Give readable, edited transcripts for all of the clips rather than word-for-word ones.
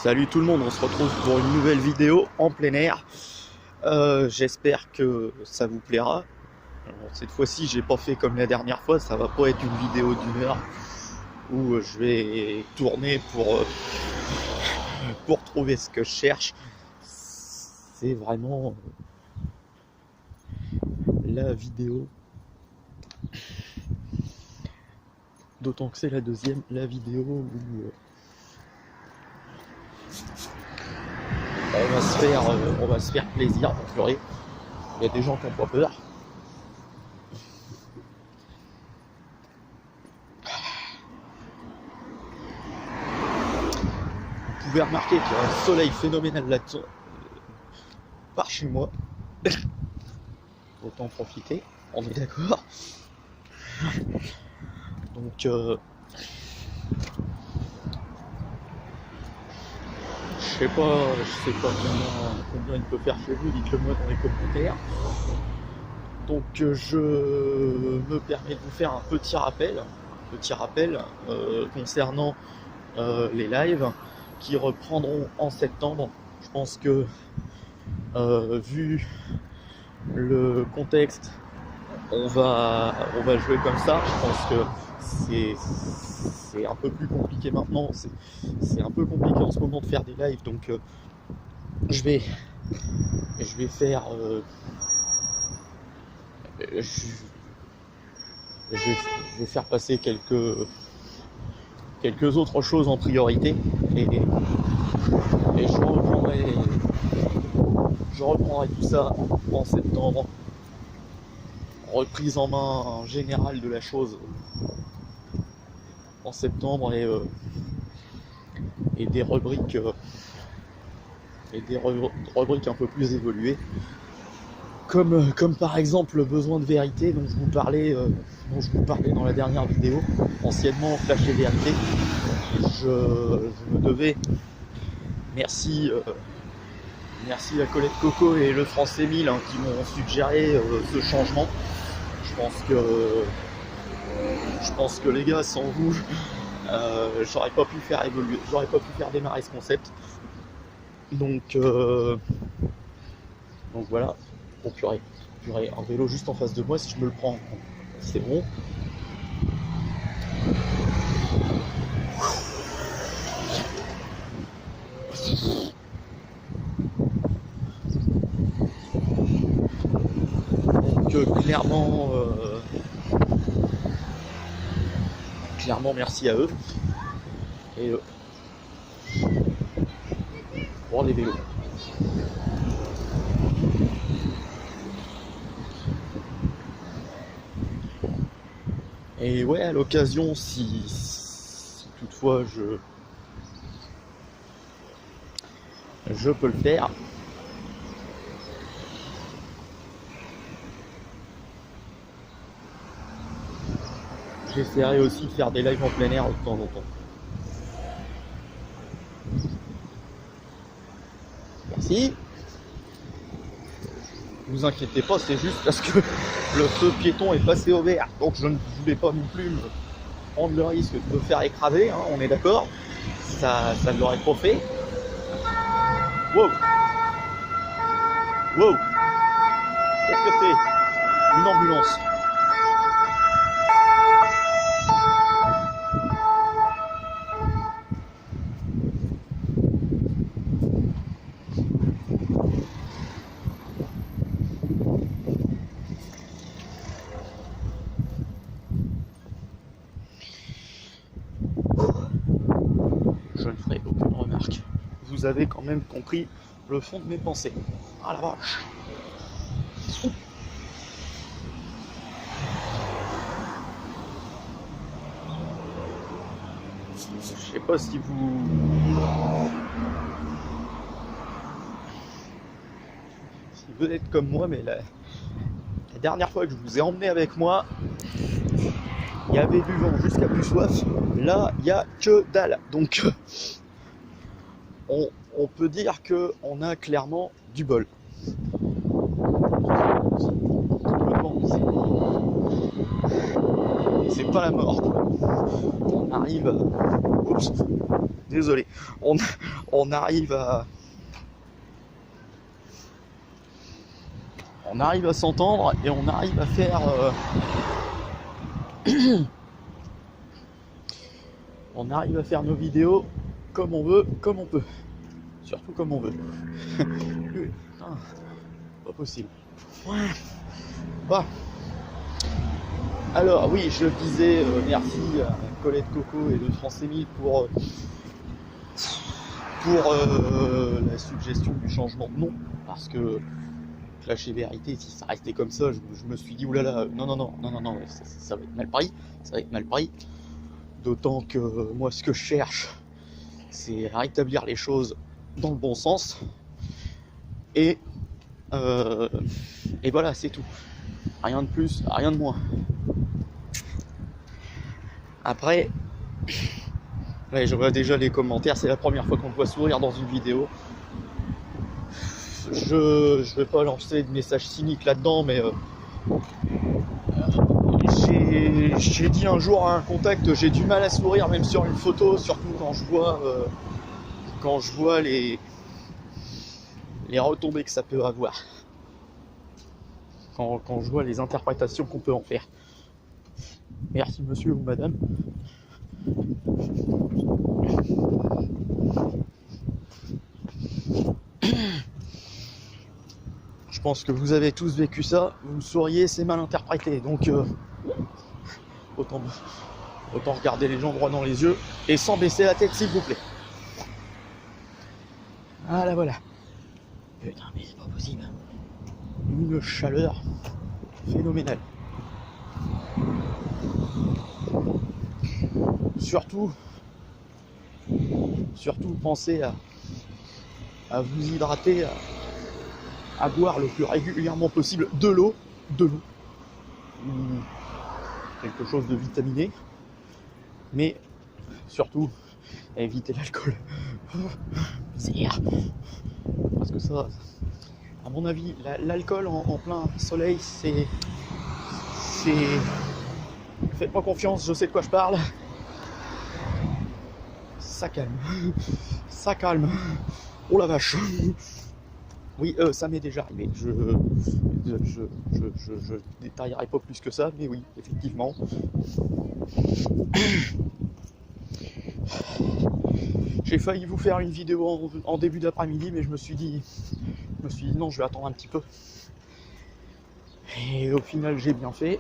Salut tout le monde, on se retrouve pour une nouvelle vidéo en plein air. J'espère que ça vous plaira. Alors, cette fois-ci, j'ai pas fait comme la dernière fois, ça va pas être une vidéo d'une heure où je vais tourner pour trouver ce que je cherche. C'est vraiment la vidéo. D'autant que c'est la deuxième, la vidéo où on va se faire plaisir, en pleurer. Il y a des gens qui n'ont pas peur. Vous pouvez remarquer qu'il y a un soleil phénoménal là-dessus, par chez moi. Autant en profiter, on est d'accord. Donc je sais pas combien il peut faire chez vous, dites-le moi dans les commentaires. Donc je me permets de vous faire un petit rappel concernant les lives qui reprendront en septembre. Je pense que vu le contexte, on va jouer comme ça. Je pense que c'est un peu plus compliqué maintenant, c'est un peu compliqué en ce moment de faire des lives, donc je vais faire je vais faire passer quelques autres choses en priorité et je reprendrai tout ça en septembre. Reprise en main générale de la chose en septembre et des rubriques un peu plus évoluées, comme par exemple le besoin de vérité dont je vous parlais dans la dernière vidéo, anciennement Flash et Vérité. Je me devais, merci la Colette Coco et le Français 1000 qui m'ont suggéré ce changement. Je pense que les gars, sans vous, j'aurais pas pu faire évoluer, j'aurais pas pu faire démarrer ce concept. Donc voilà. Oh purée, un vélo juste en face de moi, si je me le prends, c'est bon. Donc clairement merci à eux et pour les vélos. Et ouais, à l'occasion, si toutefois je peux le faire, j'essaierai aussi de faire des lives en plein air de temps en temps. Merci. Ne vous inquiétez pas, c'est juste parce que le feu piéton est passé au vert, donc je ne voulais pas non plus me prendre le risque de me faire écraser, hein, on est d'accord. Ça ne l'aurait pas fait. Wow. Qu'est-ce que c'est? Une ambulance. Je ne ferai aucune remarque. Vous avez quand même compris le fond de mes pensées. Ah la vache. Je sais pas si vous êtes comme moi, mais la dernière fois que je vous ai emmené avec moi, il y avait du vent jusqu'à plus soif. Là, il n'y a que dalle. Donc, on peut dire qu'on a clairement du bol. C'est pas la mort. On arrive désolé. On arrive à... On arrive à s'entendre et on arrive à faire... On arrive à faire nos vidéos comme on veut, comme on peut. Surtout comme on veut. Putain, pas possible. Ouais. Bah. Alors oui, je le disais, merci à Colette Coco et de France 1000 pour la suggestion du changement de nom, parce que Clash et Vérité, si ça restait comme ça, je me suis dit oulala, non, ça va être mal pris, ça va être mal pris. D'autant que moi, ce que je cherche, c'est à rétablir les choses dans le bon sens. Et voilà, c'est tout. Rien de plus, rien de moins. Après, ouais, je vois déjà les commentaires, c'est la première fois qu'on me voit sourire dans une vidéo. Je vais pas lancer de messages cyniques là-dedans, mais j'ai dit un jour à un contact, j'ai du mal à sourire même sur une photo, surtout quand je vois les retombées que ça peut avoir. Quand je vois les interprétations qu'on peut en faire. Merci monsieur ou madame. Je pense que vous avez tous vécu ça, vous sauriez, c'est mal interprété, donc autant regarder les gens droit dans les yeux et sans baisser la tête s'il vous plaît. Voilà. Putain mais c'est pas possible. Une chaleur phénoménale. Surtout pensez à vous hydrater, à boire le plus régulièrement possible de l'eau, quelque chose de vitaminé, mais surtout éviter l'alcool. Parce que ça, à mon avis, l'alcool en plein soleil, c'est... Faites-moi confiance, je sais de quoi je parle. Ça calme. Oh la vache. Oui, ça m'est déjà arrivé. Je détaillerai pas plus que ça, mais oui, effectivement. J'ai failli vous faire une vidéo en début d'après-midi, mais je me suis dit non, je vais attendre un petit peu. Et au final, j'ai bien fait.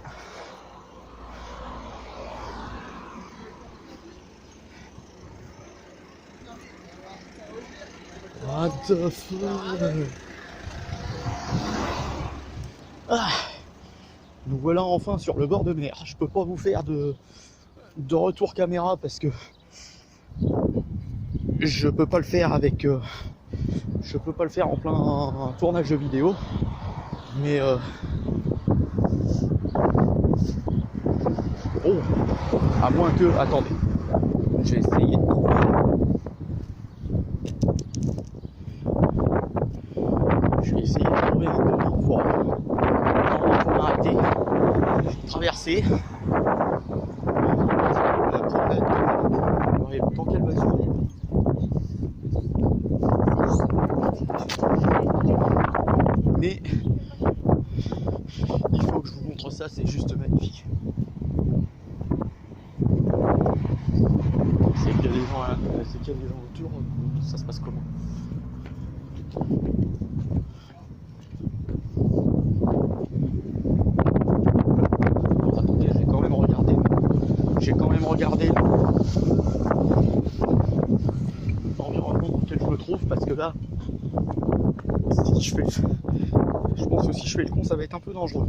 What the fuck? Nous voilà enfin sur le bord de mer. Je peux pas vous faire de retour caméra parce que je peux pas le faire avec je peux pas le faire en plein tournage de vidéo, mais oh, à moins que, attendez, j'ai essayé de trouver. Je vais essayer de trouver un peu pour m'arrêter, traverser. La promenade, tant qu'elle va durer. Mais il faut que je vous montre ça, c'est juste magnifique. C'est qu'il y a des gens autour, ça se passe comment? Attendez, j'ai quand même regardé l'environnement dans lequel je me trouve, parce que là, je pense que si je fais le con, ça va être un peu dangereux.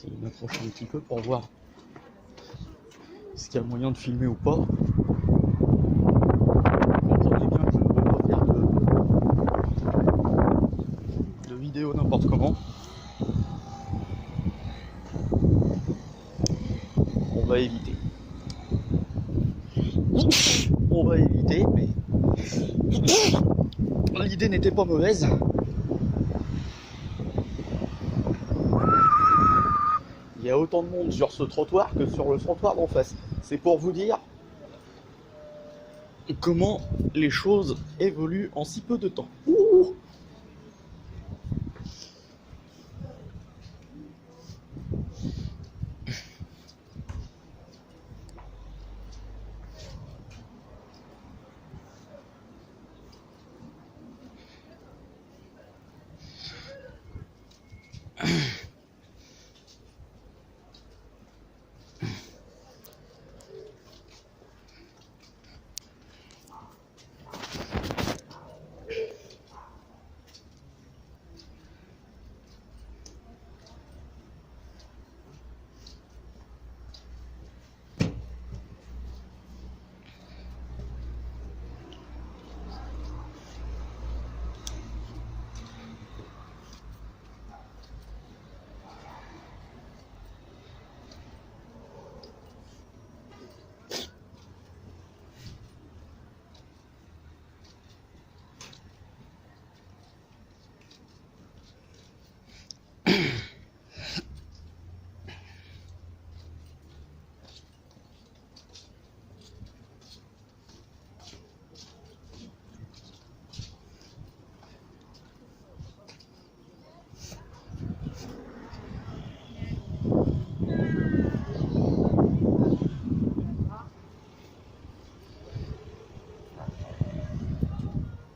Je m'approche un petit peu pour voir s'il y a moyen de filmer ou pas. Comprenez bien que je ne peux pas faire de vidéo n'importe comment. va éviter. On va éviter, mais l'idée n'était pas mauvaise. Il y a autant de monde sur ce trottoir que sur le trottoir d'en face. C'est pour vous dire comment les choses évoluent en si peu de temps. Ouh.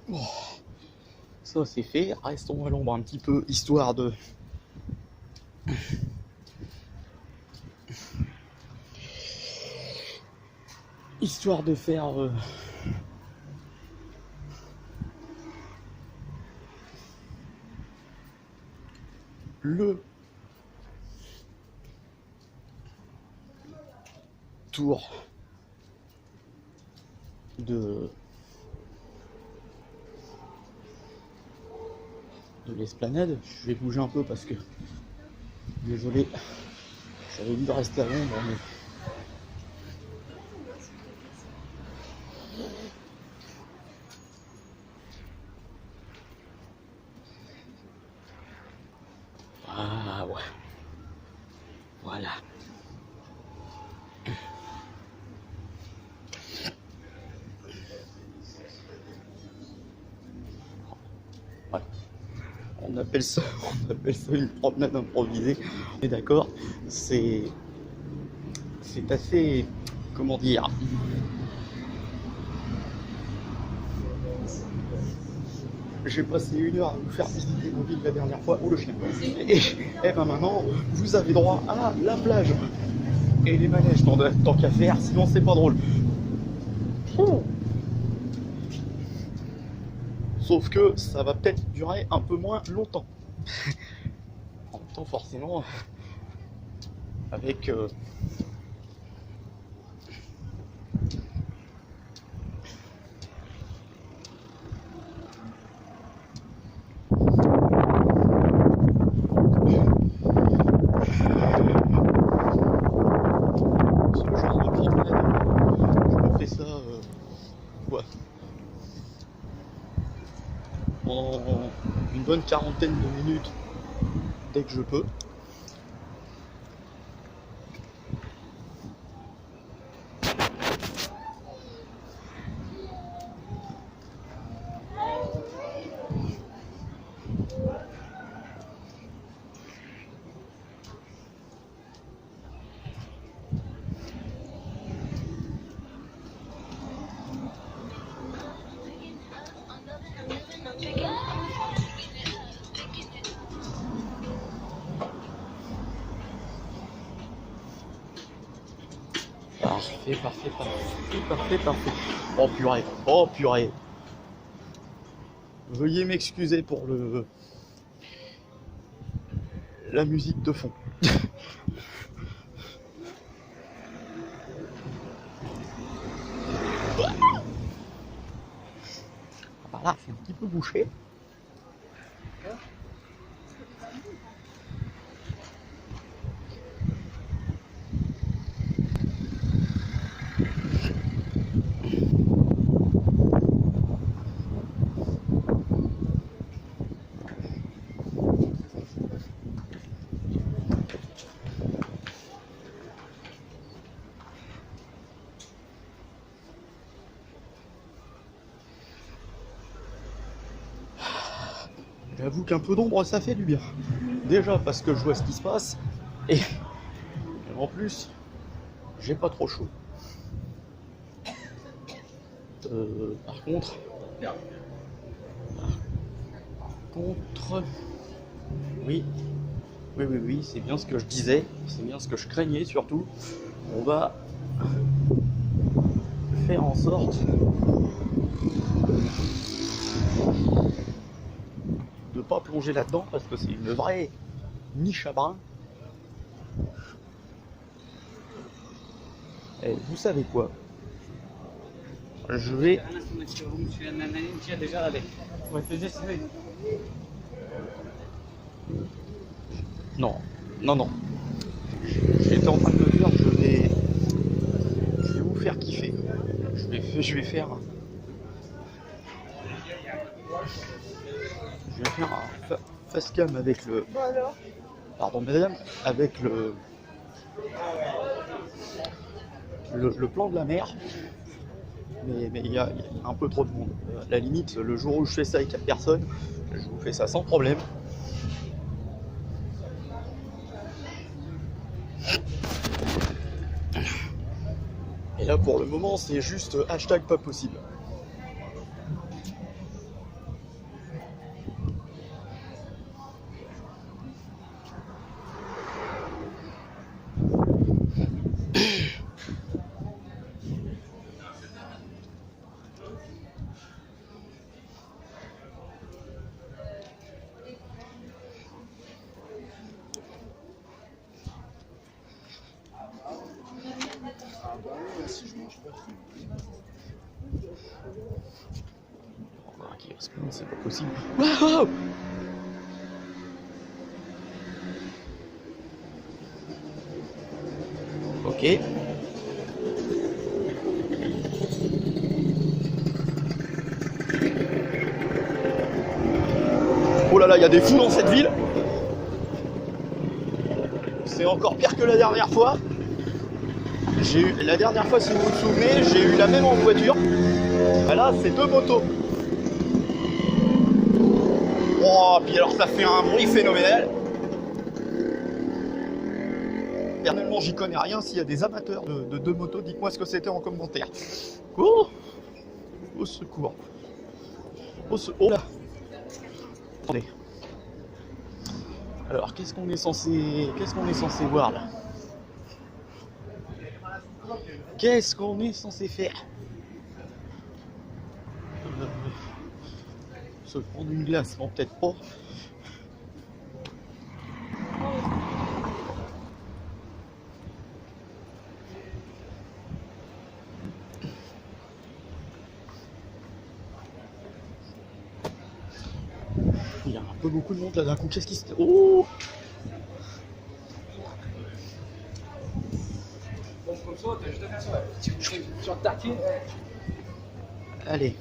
Bon, ça c'est fait, restons à l'ombre un petit peu, histoire de... Histoire de faire... le tour de l'esplanade. Je vais bouger un peu parce que, désolé, j'avais envie de rester à l'ombre, mais ah ouais, voilà. Ouais. On appelle ça une promenade improvisée. On est d'accord, c'est assez, comment dire, j'ai passé 1 heure à vous faire visiter nos villes la dernière fois. Oh le chien. Et ben maintenant, vous avez droit à la plage et les manèges tant qu'à faire, sinon c'est pas drôle. Sauf que ça va peut-être durer un peu moins longtemps. En même temps, forcément, avec ce genre de promenade, je me fais ça quoi, en une bonne quarantaine de minutes dès que je peux. Parfait. Oh purée. Veuillez m'excuser pour la musique de fond. Voilà, c'est un petit peu bouché. j'avoue qu'un peu d'ombre, ça fait du bien. Déjà parce que je vois ce qui se passe, et en plus, j'ai pas trop chaud. Par contre, oui, c'est bien ce que je disais, c'est bien ce que je craignais surtout. On va faire en sorte de pas plonger là-dedans parce que c'est une vraie niche à brin. Et vous savez quoi? Je vais... Non. J'étais en train de me dire, je vais vous faire kiffer. Je vais faire un facecam avec le... Pardon madame, avec le plan de la mer. Mais il y a un peu trop de monde. À la limite, le jour où je fais ça avec 4 personnes, je vous fais ça sans problème. Et là, pour le moment, c'est juste hashtag pas possible. C'est pas possible. Wow! Ok. Oh là là, il y a des fous dans cette ville. C'est encore pire que la dernière fois. La dernière fois, si vous vous souvenez, j'ai eu la même en voiture. Là, c'est 2 motos. Oh, puis alors ça fait un bruit phénoménal. Personnellement, j'y connais rien. S'il y a des amateurs de 2 motos, dites-moi ce que c'était en commentaire. Oh, au secours. Oh là. Attendez. Alors, qu'est-ce qu'on est censé voir là? Qu'est-ce qu'on est censé faire? Se prendre une glace, non peut-être pas. Il y a un peu beaucoup de monde là d'un coup. Qu'est-ce qui se... Oh! Allez.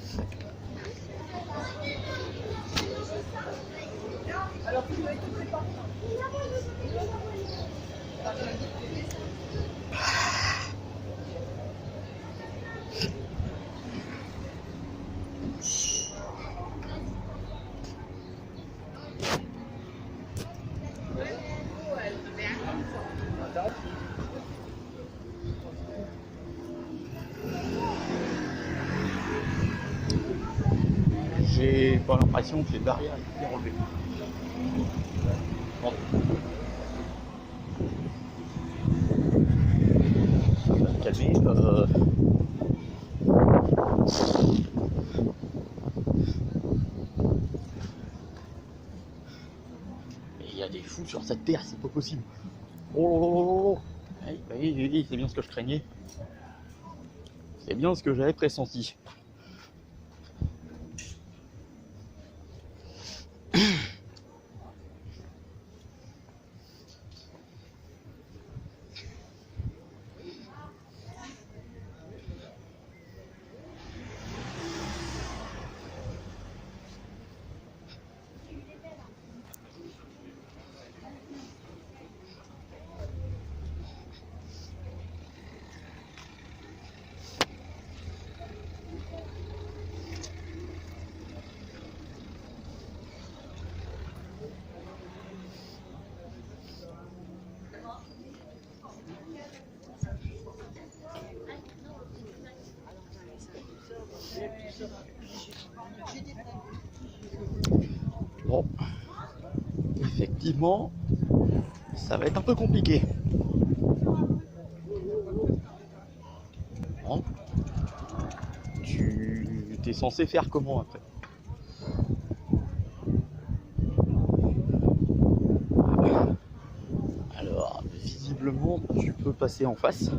J'ai pas l'impression que les barrières aient été relevées. Bon. Ça va se calmer. Il y a des fous sur cette terre, c'est pas possible. Oh, oui, c'est bien ce que je craignais. C'est bien ce que j'avais pressenti. Bon, effectivement, ça va être un peu compliqué. Bon. Tu es censé faire comment après? Alors, visiblement, tu peux passer en face.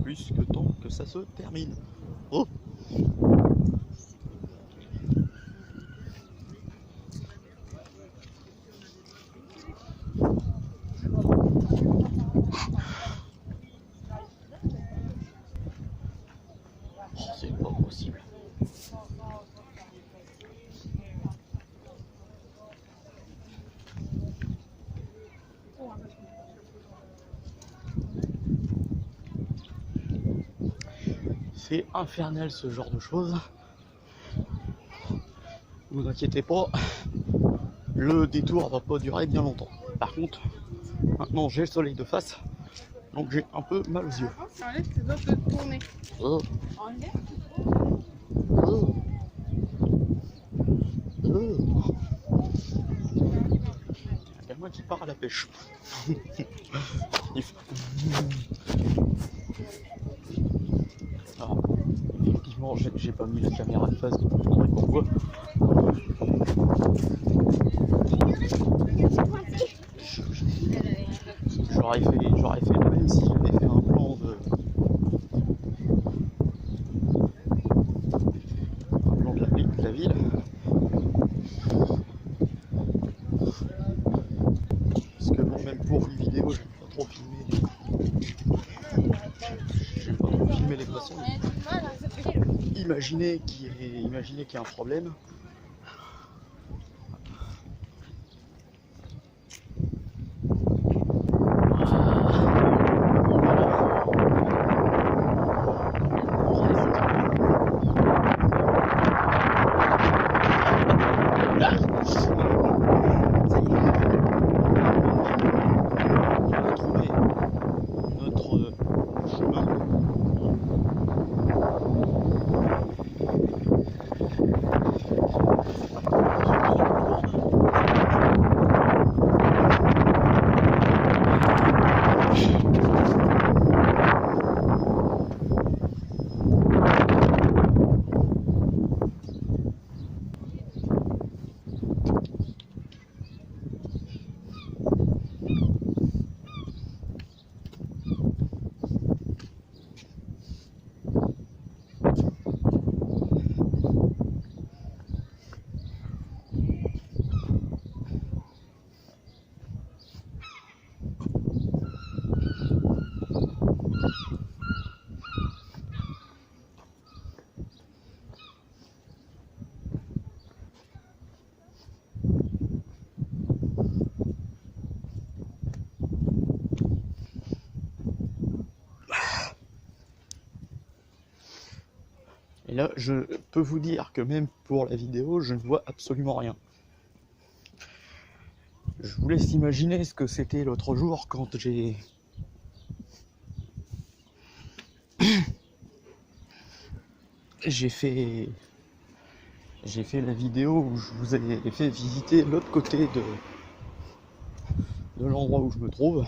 Plus que tant que ça se termine. Oh. Oh, c'est pas possible. C'est infernal ce genre de choses. Ne vous inquiétez pas, le détour va pas durer bien longtemps. Par contre, maintenant j'ai le soleil de face, donc j'ai un peu mal aux yeux. Enlève tes doigts de tourner. Oh. Enlève. Oh. Oh. Il y a moi qui part à la pêche. Alors, effectivement, j'ai pas mis la caméra de face, donc il faudrait qu'on voit. J'aurais fait le même si j'avais fait un plan de la ville. Parce que bon, même pour une vidéo, j'aime pas trop filmer. J'aime pas trop filmer les poissons. Imaginez qu'il y a un problème. Et là, je peux vous dire que même pour la vidéo, je ne vois absolument rien. Je vous laisse imaginer ce que c'était l'autre jour quand j'ai fait la vidéo où je vous ai fait visiter l'autre côté de l'endroit où je me trouve.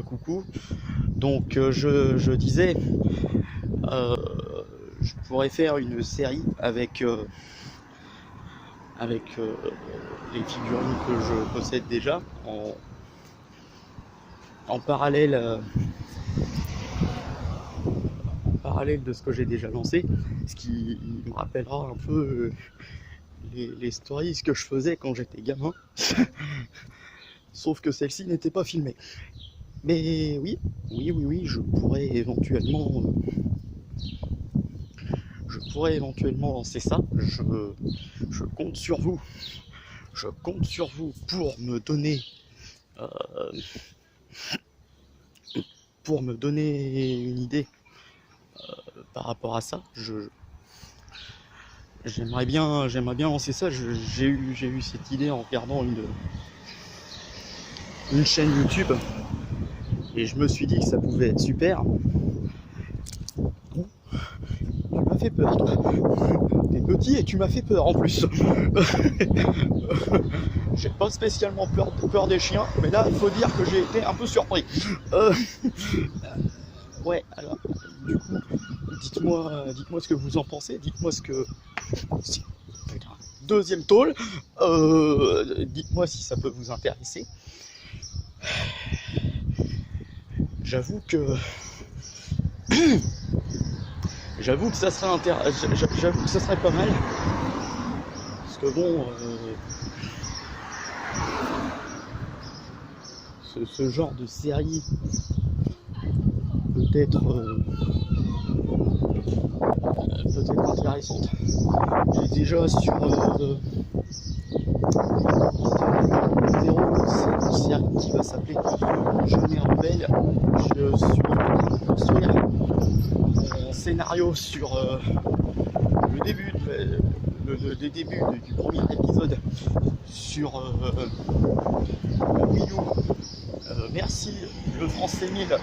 Coucou. Donc je disais, je pourrais faire une série avec les figurines que je possède déjà en parallèle de ce que j'ai déjà lancé, ce qui me rappellera un peu les stories que je faisais quand j'étais gamin. Sauf que celle-ci n'était pas filmée. Mais oui, je pourrais éventuellement lancer ça. Je compte sur vous. Je compte sur vous pour me donner une idée par rapport à ça. J'aimerais bien lancer ça. J'ai eu cette idée en regardant une chaîne YouTube et je me suis dit que ça pouvait être super. Tu m'as fait peur, toi. T'es petit et tu m'as fait peur en plus. J'ai pas spécialement peur des chiens, mais là il faut dire que j'ai été un peu surpris. Ouais, alors du coup, dites-moi ce que vous en pensez, dites-moi ce que. Putain, deuxième tôle. Dites-moi si ça peut vous intéresser. J'avoue que ça serait pas mal. Parce que bon, ce genre de série peut être intéressante. J'ai déjà sur Zéro, c'est une série qui va s'appeler Jeune et Rebelle. Je suis en train de construire mon scénario sur le début du premier épisode sur Wii U. Merci le France 1000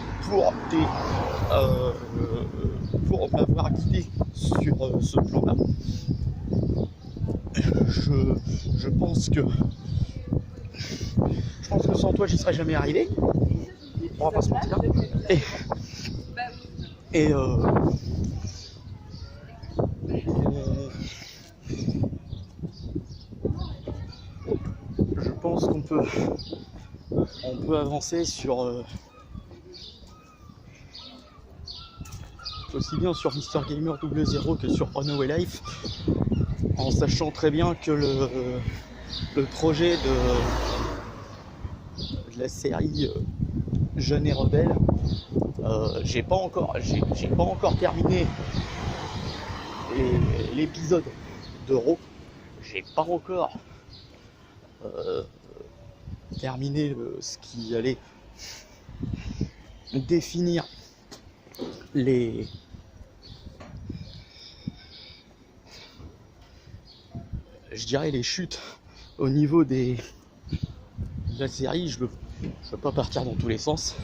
pour m'avoir guidé sur ce plan-là. Je pense que sans toi j'y serais jamais arrivé. On va pas se mentir. Je pense qu'on peut avancer sur aussi bien sur Mister Gamer 00 que sur Runaway Life, en sachant très bien que le projet de la série Jeune et Rebelle, j'ai pas encore terminé l'épisode d'Euro. J'ai pas encore terminé ce qui allait définir les chutes au niveau de la série. Je veux pas partir dans tous les sens.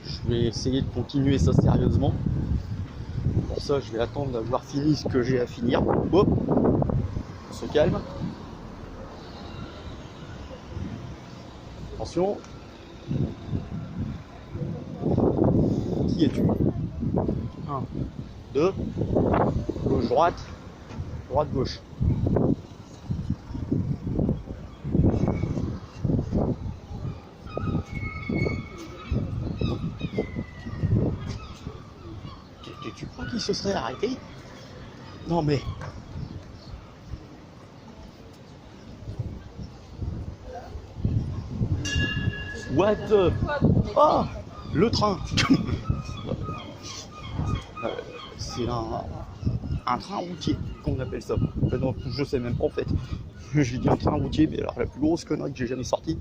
Je vais essayer de continuer ça sérieusement. Pour ça, je vais attendre d'avoir fini ce que j'ai à finir. Hop, on se calme. Attention. Qui es-tu? 1, 2, gauche, droite, droite, gauche. Tu crois qu'il se serait arrêté? Non mais... What the... Oh, le train. C'est un train routier qu'on appelle ça. Non, je sais même pas en fait. J'ai dit un train routier, mais alors la plus grosse connerie que j'ai jamais sortie.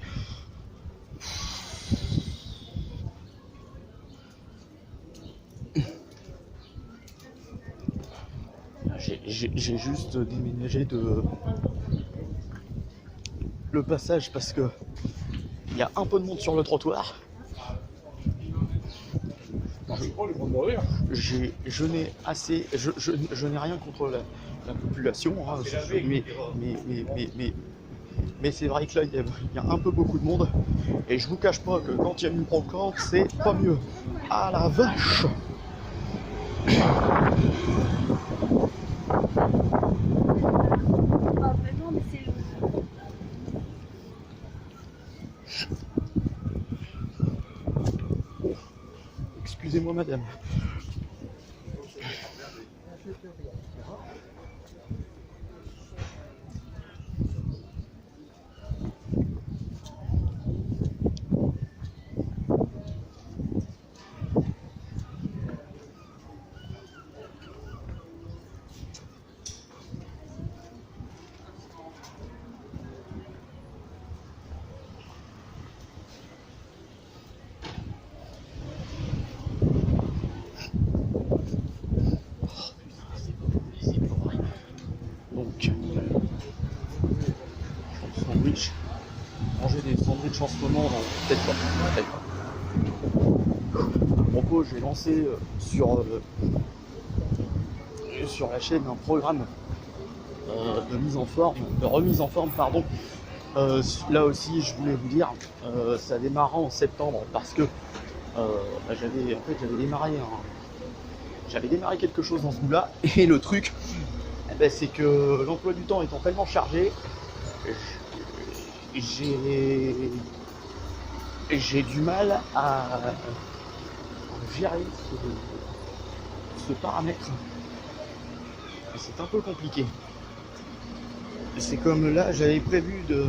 J'ai juste déménagé le passage parce que il y a un peu de monde sur le trottoir. Je n'ai rien contre la population, hein, mais c'est vrai que là il y a un peu beaucoup de monde et je vous cache pas que quand il y a une brocante c'est pas mieux. Ah la vache! Ah, vraiment, mais c'est le. Excusez-moi madame. Donc, sandwich. Manger des sandwichs en ce moment, non, peut-être pas. Peut-être pas. À propos, j'ai lancé sur la chaîne un programme de mise en forme, de remise en forme, pardon. Là aussi, je voulais vous dire, ça démarra en septembre parce que j'avais démarré quelque chose dans ce goût-là et le truc, c'est que l'emploi du temps étant tellement chargé, j'ai du mal à gérer ce paramètre. Et c'est un peu compliqué. C'est comme là, j'avais prévu de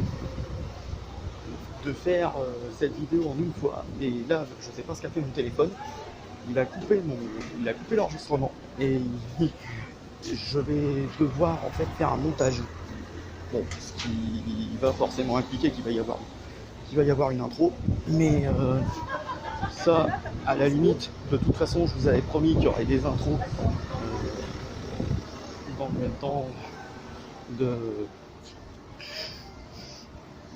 faire cette vidéo en une fois. Et là, je sais pas ce qu'a fait mon téléphone. Il a coupé l'enregistrement. Et je vais devoir en fait faire un montage. Bon, ce qui va forcément impliquer qu'il va y avoir une intro. Mais ça, à la limite, de toute façon, je vous avais promis qu'il y aurait des intros dans le même temps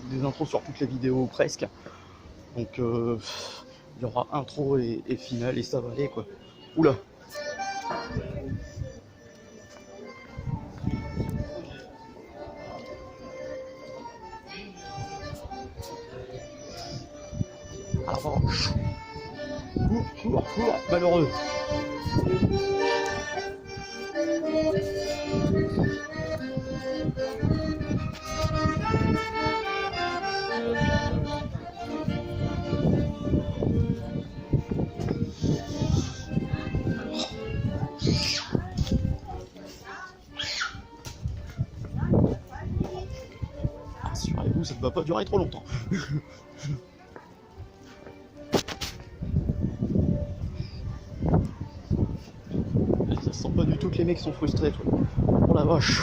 des intros sur toutes les vidéos presque. Donc il y aura intro et finale et ça va aller quoi. Oula. À la revanche. Cours, malheureux. Rassurez-vous, ça ne va pas durer trop longtemps. Ça sent pas du tout que les mecs sont frustrés, toi. Oh la vache.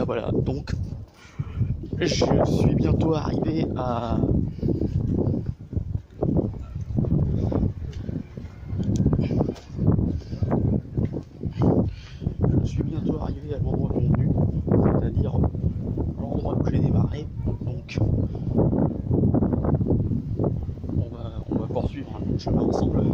Voilà, donc je suis bientôt arrivé à l'endroit convenu, c'est-à-dire l'endroit où j'ai démarré. Donc on va poursuivre un chemin ensemble.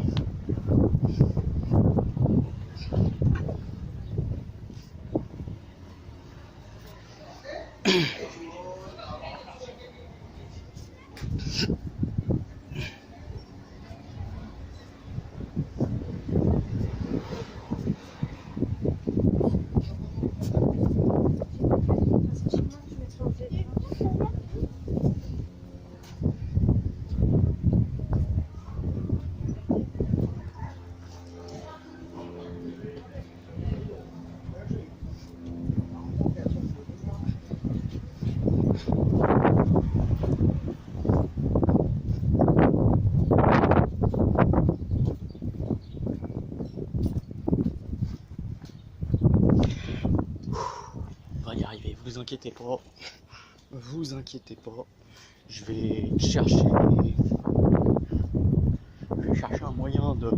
inquiétez pas, je vais chercher un moyen de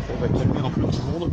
ça va calmer un peu tout le monde.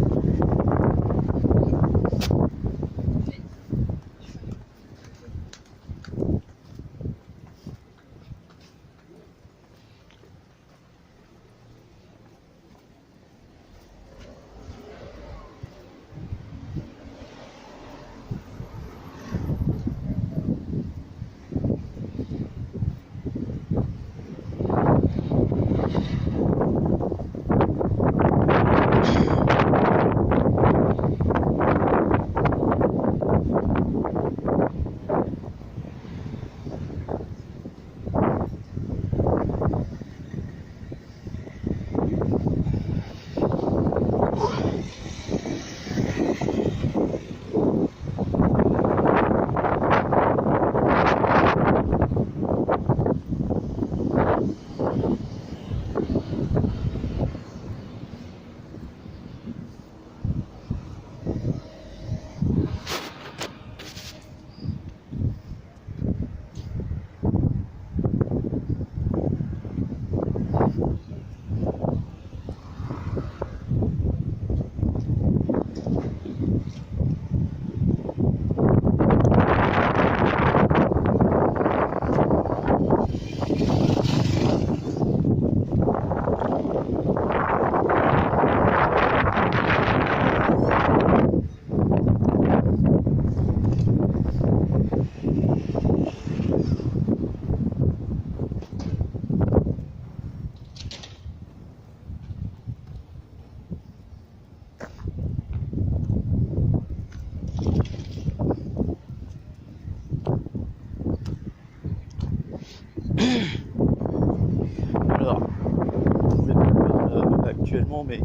Alors, vous pouvez pas le voir actuellement, mais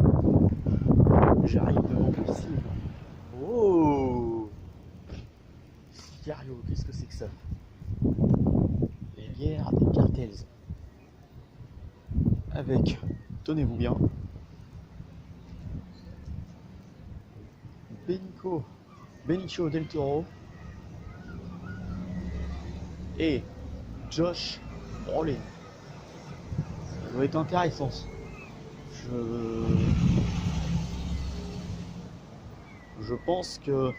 j'arrive devant le cible. Oh! Sicario, qu'est-ce que c'est que ça? Les bières des cartels. Avec, tenez-vous bien, Benicio del Toro et Josh Brolin. Ça doit être intéressant. Je pense que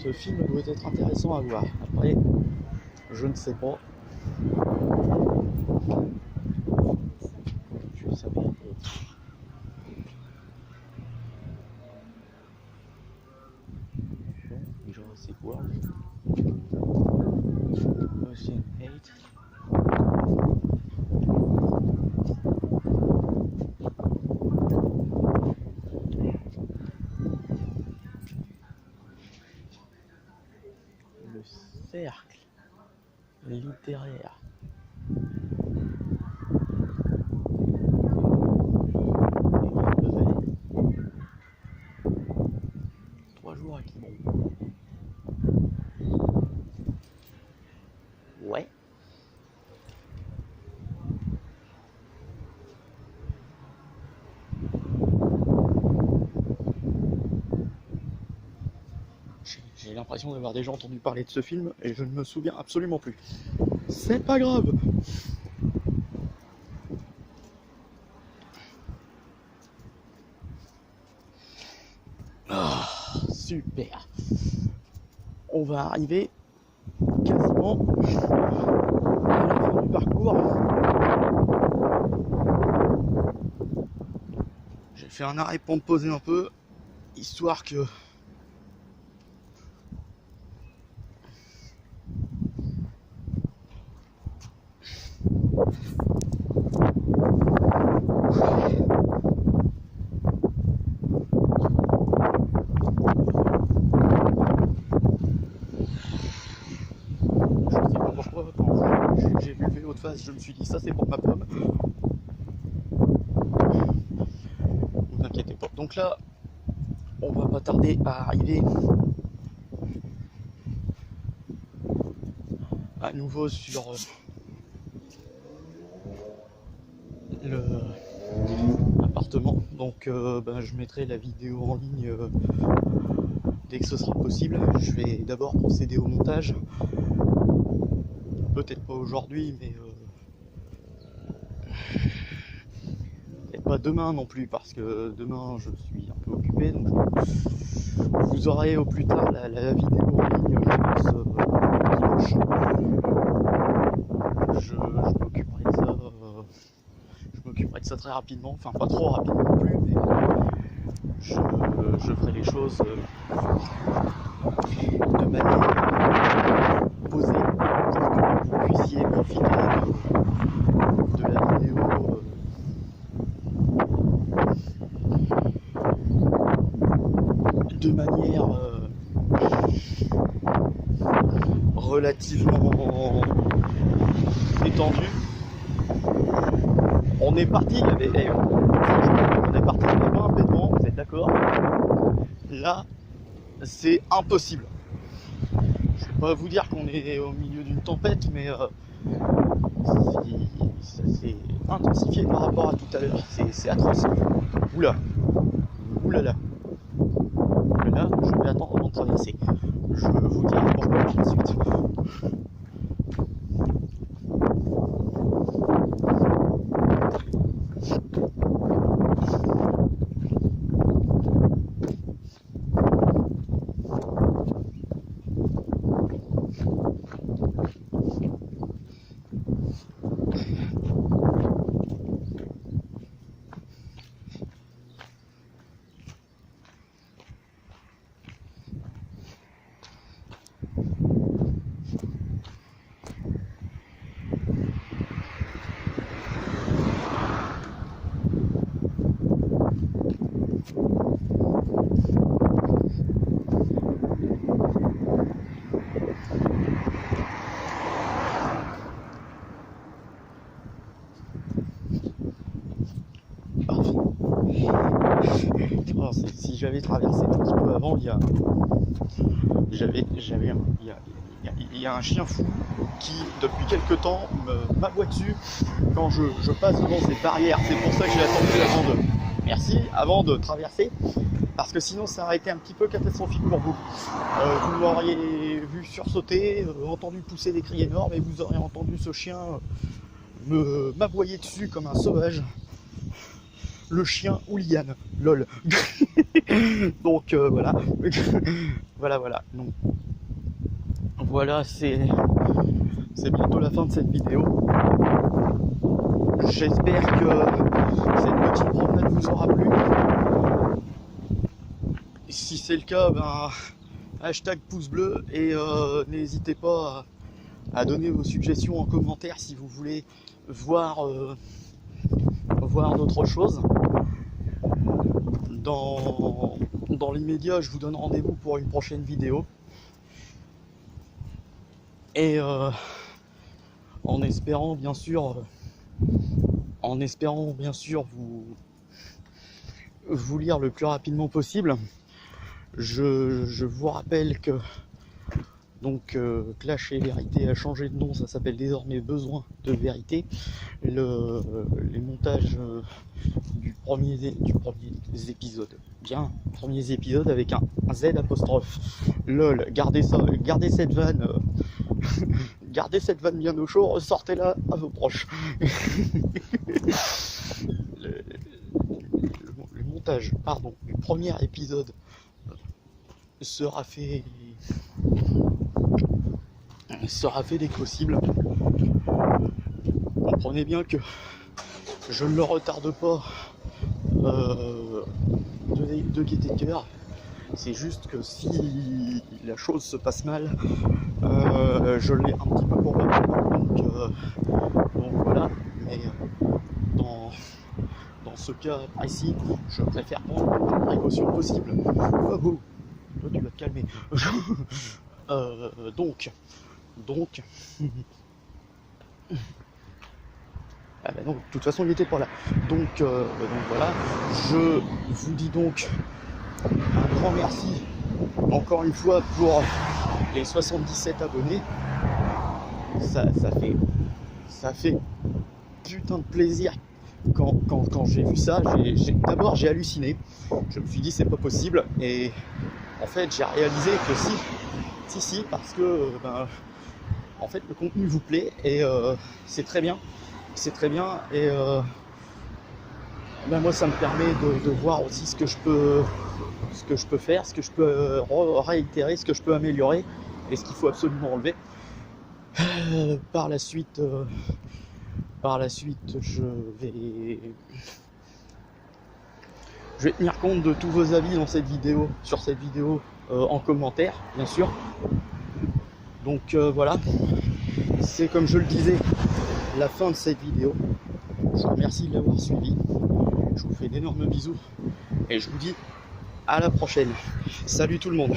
ce film doit être intéressant à voir. Après, je ne sais pas. Je savais. Jurassic World. Ocean 8. Le cercle littéraire. Trois jours à Quiberon. Ouais. J'ai l'impression d'avoir déjà entendu parler de ce film et je ne me souviens absolument plus. C'est pas grave. Ah, super. On va arriver quasiment à la fin du parcours. J'ai fait un arrêt pour me poser un peu, histoire que j'ai vu le vélo de face, je me suis dit ça c'est pour ma pomme. Ne vous inquiétez pas. Donc là, on va pas tarder à arriver à nouveau sur l'appartement. Donc je mettrai la vidéo en ligne dès que ce sera possible. Je vais d'abord procéder au montage. Peut-être pas aujourd'hui, mais peut-être pas demain non plus, parce que demain je suis un peu occupé. Donc vous aurez au plus tard la vidéo en ligne, je pense, dimanche. Je m'occuperai de ça très rapidement, enfin pas trop rapidement non plus, mais je ferai les choses de manière posée pour que vous puissiez profiter de la vidéo de manière relativement étendue. On est parti, il y avait, on est parti, il n'y avait pas un peu de vent, vous êtes d'accord? Là, c'est impossible. Je ne vais pas vous dire qu'on est au milieu d'une tempête, mais ça s'est intensifié par rapport à tout à l'heure. C'est atroce. Oula, oulala. Là, je vais attendre avant de traverser. Je vous dirai pourquoi par la suite. Alors, si j'avais traversé un petit peu avant, il y a un chien fou qui, depuis quelques temps, m'aboie dessus quand je passe devant cette barrière. C'est pour ça que j'ai attendu avant de traverser, parce que sinon ça aurait été un petit peu catastrophique pour vous. Vous l'auriez vu sursauter, entendu pousser des cris énormes, et vous auriez entendu ce chien m'aboyer dessus comme un sauvage. Le chien hooligan, lol. Donc voilà. voilà. Donc, voilà, c'est bientôt la fin de cette vidéo. J'espère que cette petite promenade vous aura plu. Si c'est le cas, hashtag pouce bleu, et n'hésitez pas à donner vos suggestions en commentaire si vous voulez voir d'autres choses. Dans l'immédiat, je vous donne rendez-vous pour une prochaine vidéo. Et en espérant bien sûr vous lire le plus rapidement possible. Je vous rappelle que Clash et Vérité a changé de nom, ça s'appelle désormais Besoin de Vérité. Les montages du premier épisode, premiers épisodes avec un Z apostrophe. Lol, gardez cette vanne, gardez cette vanne bien au chaud, ressortez-la à vos proches. le montage, du premier épisode sera fait dès que possible. Comprenez bien que je ne le retarde pas de gaieté de cœur. C'est juste que si la chose se passe mal, je l'ai un petit peu pour moi. Donc voilà. Mais dans ce cas précis, je préfère prendre toutes les précautions possibles. Oh, toi tu vas te calmer. Donc Ah ben non, de toute façon il n'était pas là. Donc voilà, je vous dis donc un grand merci encore une fois pour les 77 abonnés. Ça fait putain de plaisir quand j'ai vu ça. D'abord j'ai halluciné. Je me suis dit c'est pas possible, et en fait j'ai réalisé que si, parce que en fait le contenu vous plaît, et c'est très bien, et moi ça me permet de voir aussi ce que je peux faire, ce que je peux réitérer, ce que je peux améliorer, et ce qu'il faut absolument enlever. Par la suite, je vais tenir compte de tous vos avis sur cette vidéo, en commentaire, bien sûr. Donc voilà, c'est comme je le disais, la fin de cette vidéo. Je vous remercie de l'avoir suivi. Je vous fais d'énormes bisous et je vous dis à la prochaine. Salut tout le monde.